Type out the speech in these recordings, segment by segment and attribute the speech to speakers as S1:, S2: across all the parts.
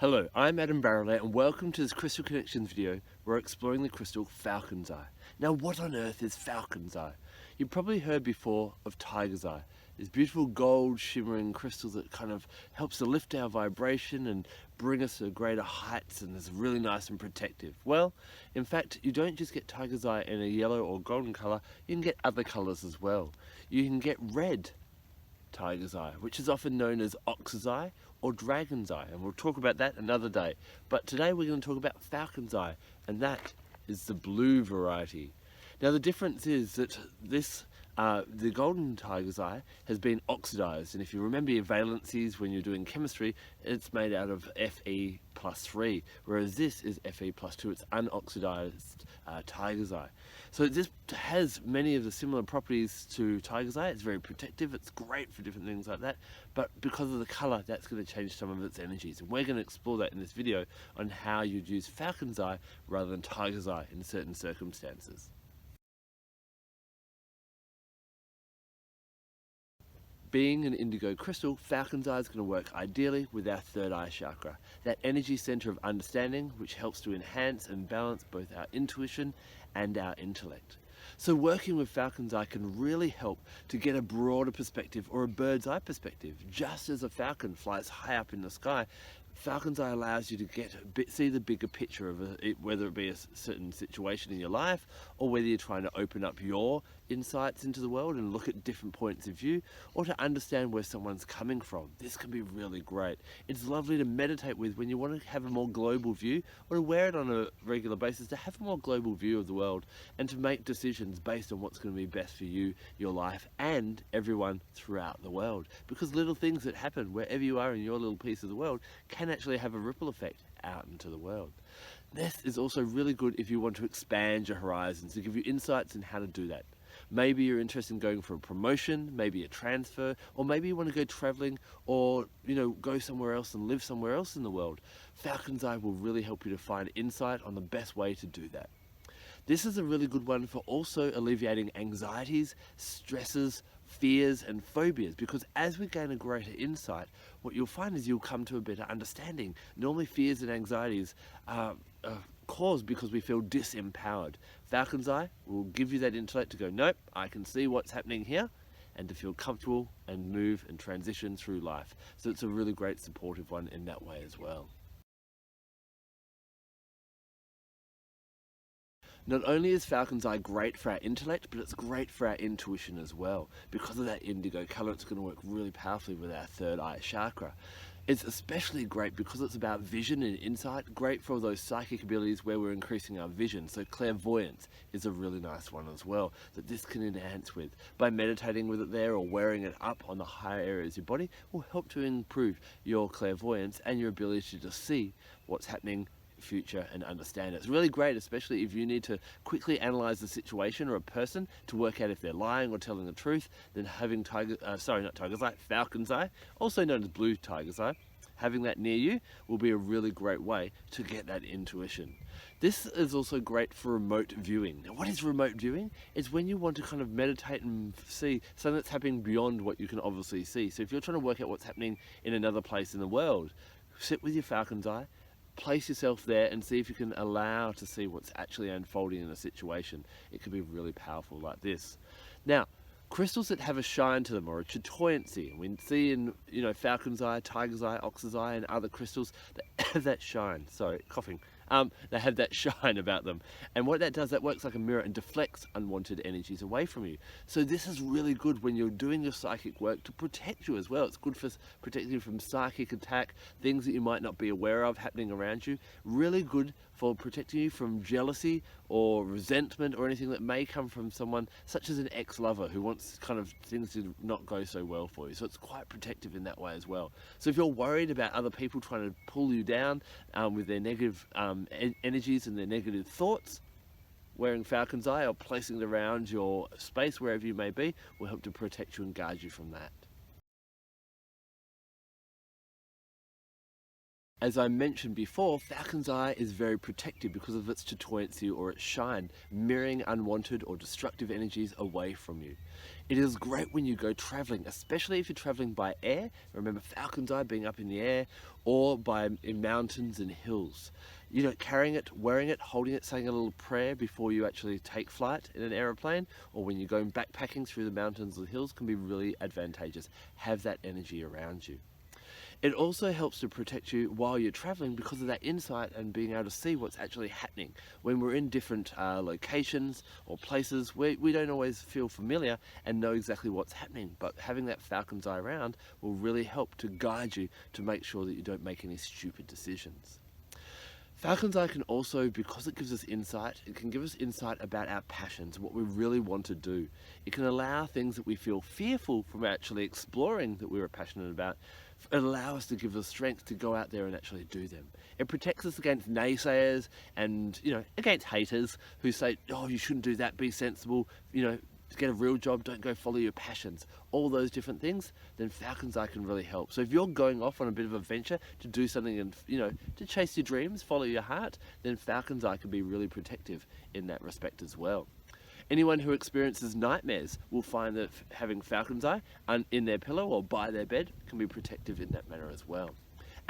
S1: Hello, I'm Adam Barralet and welcome to this Crystal Connections video where we're exploring the crystal Falcon's Eye. Now what on earth is Falcon's Eye? You've probably heard before of Tiger's Eye. These beautiful gold shimmering crystals that kind of helps to lift our vibration and bring us to greater heights, and is really nice and protective. Well, in fact, you don't just get Tiger's Eye in a yellow or golden colour, you can get other colours as well. You can get red Tiger's Eye, which is often known as Ox's Eye or Dragon's Eye, and we'll talk about that another day. But today we're going to talk about Falcon's Eye, and that is the blue variety. Now the difference is that the golden Tiger's Eye has been oxidized, and if you remember your valencies when you're doing chemistry, it's made out of Fe+3, whereas this is Fe+2, it's unoxidized Tiger's Eye. So this has many of the similar properties to Tiger's Eye. It's very protective, it's great for different things like that, but because of the color, that's going to change some of its energies, and we're going to explore that in this video on how you'd use Falcon's Eye rather than Tiger's Eye in certain circumstances. Being an indigo crystal, Falcon's Eye is going to work ideally with our third eye chakra, that energy center of understanding which helps to enhance and balance both our intuition and our intellect. So working with Falcon's Eye can really help to get a broader perspective or a bird's eye perspective. Just as a falcon flies high up in the sky, Falcon's Eye allows you to see the bigger picture of whether it be a certain situation in your life, or whether you're trying to open up your insights into the world and look at different points of view, or to understand where someone's coming from. This can be really great. It's lovely to meditate with when you want to have a more global view, or to wear it on a regular basis to have a more global view of the world and to make decisions based on what's going to be best for you, your life, and everyone throughout the world. Because little things that happen wherever you are in your little piece of the world can actually have a ripple effect out into the world. This is also really good if you want to expand your horizons, to give you insights on how to do that. Maybe you're interested in going for a promotion, maybe a transfer, or maybe you want to go traveling, or go somewhere else and live somewhere else in the world. Falcon's Eye will really help you to find insight on the best way to do that. This is a really good one for also alleviating anxieties, stresses, fears and phobias, because as we gain a greater insight, what you'll find is you'll come to a better understanding. Normally fears and anxieties are caused because we feel disempowered. Falcon's Eye will give you that intellect to go, nope, I can see what's happening here, and to feel comfortable and move and transition through life. So it's a really great supportive one in that way as well. Not only is Falcon's Eye great for our intellect, but it's great for our intuition as well. Because of that indigo colour, it's going to work really powerfully with our third eye chakra. It's especially great because it's about vision and insight, great for those psychic abilities where we're increasing our vision. So clairvoyance is a really nice one as well, that this can enhance with. By meditating with it there or wearing it up on the higher areas of your body will help to improve your clairvoyance and your ability to see what's happening future and understand it. It's really great, especially if you need to quickly analyze the situation or a person to work out if they're lying or telling the truth. Then having Falcon's Eye, also known as blue Tiger's Eye, having that near you will be a really great way to get that intuition. This is also great for remote viewing. Now, what is remote viewing? It's when you want to kind of meditate and see something that's happening beyond what you can obviously see. So if you're trying to work out what's happening in another place in the world, sit with your Falcon's Eye, place yourself there and see if you can allow to see what's actually unfolding in a situation. It can be really powerful like this. Now, crystals that have a shine to them or a chatoyancy, we see in Falcon's Eye, Tiger's Eye, Ox's Eye and other crystals that have that shine. Sorry, coughing. They have that shine about them, and what that does, that works like a mirror and deflects unwanted energies away from you. So this is really good when you're doing your psychic work to protect you as well. It's good for protecting you from psychic attack, things that you might not be aware of happening around you. Really good for protecting you from jealousy or resentment or anything that may come from someone such as an ex-lover who wants kind of things to not go so well for you. So it's quite protective in that way as well. So if you're worried about other people trying to pull you down with their negative energies and their negative thoughts, wearing Falcon's Eye or placing it around your space wherever you may be will help to protect you and guard you from that. As I mentioned before, Falcon's Eye is very protective because of its chatoyancy or its shine, mirroring unwanted or destructive energies away from you. It is great when you go travelling, especially if you're travelling by air. Remember Falcon's Eye being up in the air, or in mountains and hills. You know, carrying it, wearing it, holding it, saying a little prayer before you actually take flight in an aeroplane, or when you're going backpacking through the mountains or the hills, can be really advantageous. Have that energy around you. It also helps to protect you while you're traveling because of that insight and being able to see what's actually happening. When we're in different locations or places where we don't always feel familiar and know exactly what's happening, but having that Falcon's Eye around will really help to guide you to make sure that you don't make any stupid decisions. Falcon's Eye can also, because it gives us insight, it can give us insight about our passions, what we really want to do. It can allow things that we feel fearful from actually exploring that we were passionate about, allow us to give us strength to go out there and actually do them. It protects us against naysayers and, against haters who say, oh, you shouldn't do that, be sensible, to get a real job, don't go follow your passions, all those different things. Then Falcon's Eye can really help. So if you're going off on a bit of a venture to do something and, to chase your dreams, follow your heart, then Falcon's Eye can be really protective in that respect as well. Anyone who experiences nightmares will find that having Falcon's Eye in their pillow or by their bed can be protective in that manner as well.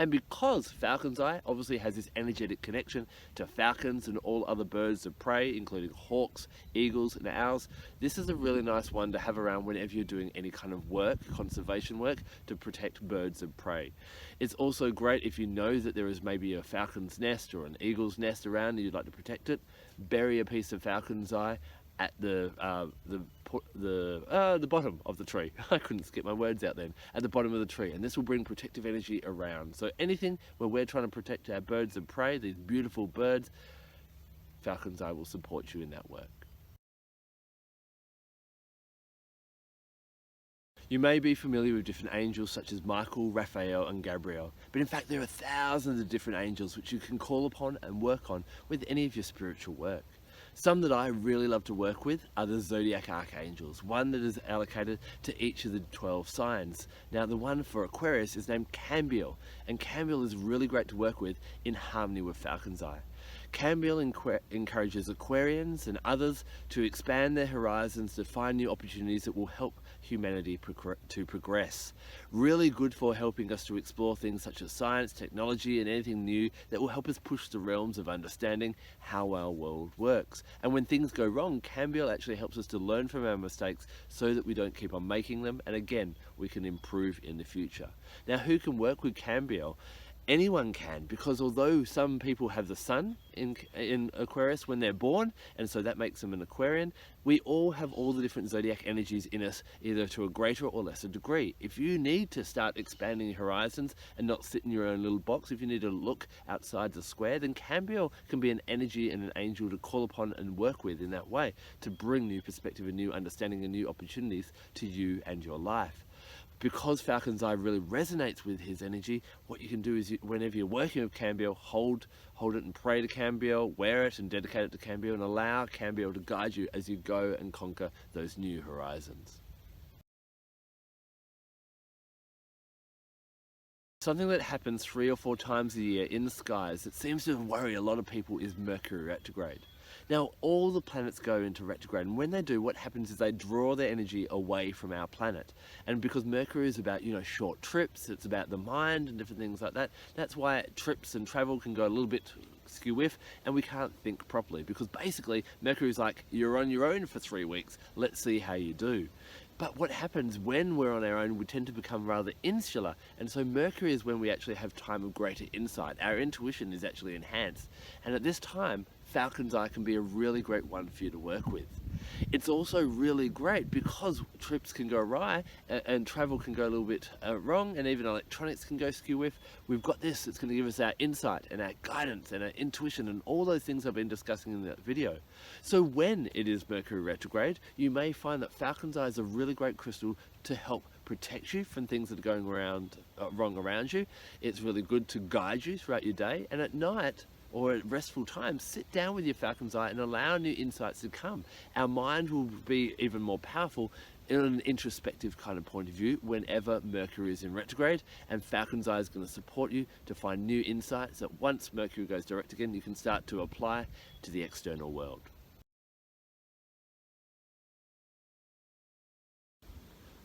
S1: And because Falcon's Eye obviously has this energetic connection to falcons and all other birds of prey, including hawks, eagles and owls, this is a really nice one to have around whenever you're doing any kind of work, conservation work, to protect birds of prey. It's also great if you know that there is maybe a falcon's nest or an eagle's nest around and you'd like to protect it. Bury a piece of Falcon's Eye at the bottom of the tree. I couldn't skip my words out then. At the bottom of the tree, and this will bring protective energy around. So anything where we're trying to protect our birds of prey, these beautiful birds, Falcon's Eye will support you in that work. You may be familiar with different angels such as Michael, Raphael and Gabriel, but in fact there are thousands of different angels which you can call upon and work on with any of your spiritual work. Some that I really love to work with are the zodiac archangels, one that is allocated to each of the 12 signs. Now the one for Aquarius is named Cambiel, and Cambiel is really great to work with in harmony with Falcon's Eye. Cambiel encourages Aquarians and others to expand their horizons, to find new opportunities that will help humanity to progress. Really good for helping us to explore things such as science, technology and anything new that will help us push the realms of understanding how our world works. And when things go wrong, Cambiel actually helps us to learn from our mistakes so that we don't keep on making them, and again, we can improve in the future. Now, who can work with Cambiel? Anyone can, because although some people have the sun in Aquarius when they're born, and so that makes them an Aquarian, we all have all the different zodiac energies in us, either to a greater or lesser degree. If you need to start expanding your horizons and not sit in your own little box, if you need to look outside the square, then Cambiel can be an energy and an angel to call upon and work with in that way, to bring new perspective and new understanding and new opportunities to you and your life. Because Falcon's Eye really resonates with his energy, what you can do is whenever you're working with Cambiel, hold it and pray to Cambiel, wear it and dedicate it to Cambiel, and allow Cambiel to guide you as you go and conquer those new horizons. Something that happens 3 or 4 times a year in the skies that seems to worry a lot of people is Mercury retrograde. Now, all the planets go into retrograde, and when they do, what happens is they draw their energy away from our planet. And because Mercury is about, short trips, it's about the mind and different things like that, that's why trips and travel can go a little bit skew-whiff, and we can't think properly, because basically Mercury's like, you're on your own for 3 weeks, let's see how you do. But what happens when we're on our own, we tend to become rather insular, and so Mercury is when we actually have time of greater insight. Our intuition is actually enhanced, and at this time Falcon's Eye can be a really great one for you to work with. It's also really great because trips can go awry and travel can go a little bit wrong, and even electronics can go skew-whiff. We've got this that's going to give us our insight and our guidance and our intuition and all those things I've been discussing in that video. So when it is Mercury retrograde, you may find that Falcon's Eye is a really great crystal to help protect you from things that are going wrong around you. It's really good to guide you throughout your day, and at night or at restful times, sit down with your Falcon's Eye and allow new insights to come. Our mind will be even more powerful in an introspective kind of point of view whenever Mercury is in retrograde, and Falcon's Eye is going to support you to find new insights that once Mercury goes direct again, you can start to apply to the external world.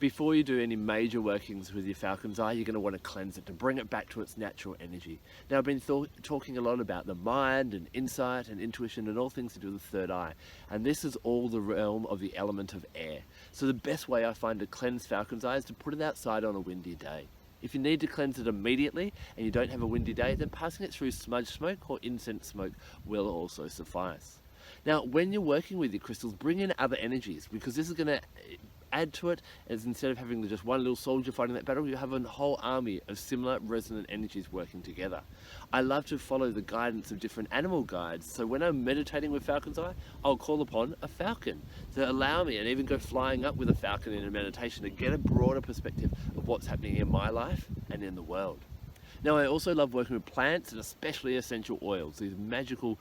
S1: Before you do any major workings with your Falcon's Eye, you're going to want to cleanse it to bring it back to its natural energy. Now, I've been talking a lot about the mind and insight and intuition and all things to do with the third eye. And this is all the realm of the element of air. So the best way I find to cleanse Falcon's Eye is to put it outside on a windy day. If you need to cleanse it immediately and you don't have a windy day, then passing it through smudge smoke or incense smoke will also suffice. Now, when you're working with your crystals, bring in other energies, because this is going to add to it, as instead of having just one little soldier fighting that battle, you have a whole army of similar resonant energies working together. I love to follow the guidance of different animal guides, so when I'm meditating with Falcon's Eye, I'll call upon a falcon to allow me, and even go flying up with a falcon in a meditation to get a broader perspective of what's happening in my life and in the world. Now, I also love working with plants and especially essential oils, these magical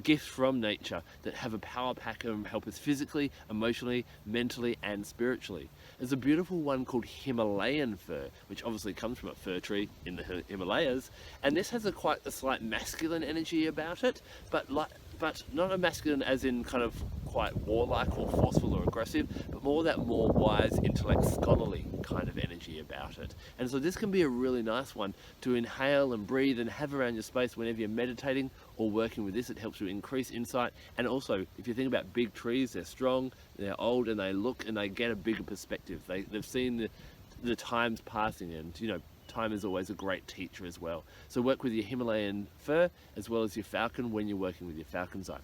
S1: gifts from nature that have a power pack and help us physically, emotionally, mentally and spiritually. There's a beautiful one called Himalayan fir, which obviously comes from a fir tree in the Himalayas, and this has quite a slight masculine energy about it, but not a masculine as in kind of quite warlike or forceful or aggressive, but more that more wise, intellect, scholarly kind of energy about it. And so this can be a really nice one to inhale and breathe and have around your space whenever you're meditating or working with this. It helps you increase insight. And also, if you think about big trees, they're strong, they're old, and they look and they get a bigger perspective. They've seen the times passing, and you know, time is always a great teacher as well. So work with your Himalayan fir as well as your falcon when you're working with your Falcon's Eye.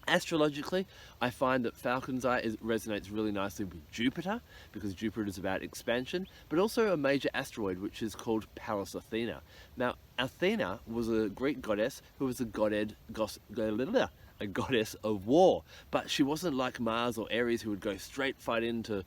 S1: Astrologically, I find that Falcon's Eye resonates really nicely with Jupiter, because Jupiter is about expansion, but also a major asteroid which is called Pallas Athena. Now, Athena was a Greek goddess who was a goddess of war, but she wasn't like Mars or Aries who would go straight fight into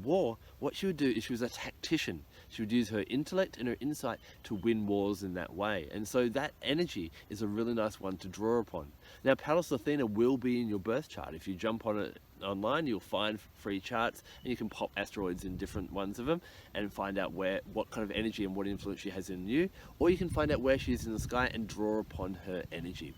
S1: war. What she would do is she was a tactician. She would use her intellect and her insight to win wars in that way, and so that energy is a really nice one to draw upon. Now, Pallas Athena will be in your birth chart. If you jump on it online, you'll find free charts, and you can pop asteroids in different ones of them and find out what kind of energy and what influence she has in you, or you can find out where she is in the sky and draw upon her energy.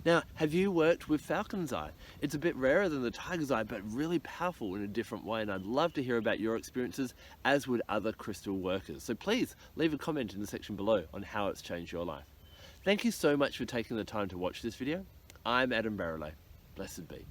S1: Now, have you worked with Falcon's Eye? It's a bit rarer than the Tiger's Eye, but really powerful in a different way, and I'd love to hear about your experiences, as would other crystal workers. So please leave a comment in the section below on how it's changed your life. Thank you so much for taking the time to watch this video. I'm Barralet. Blessed be.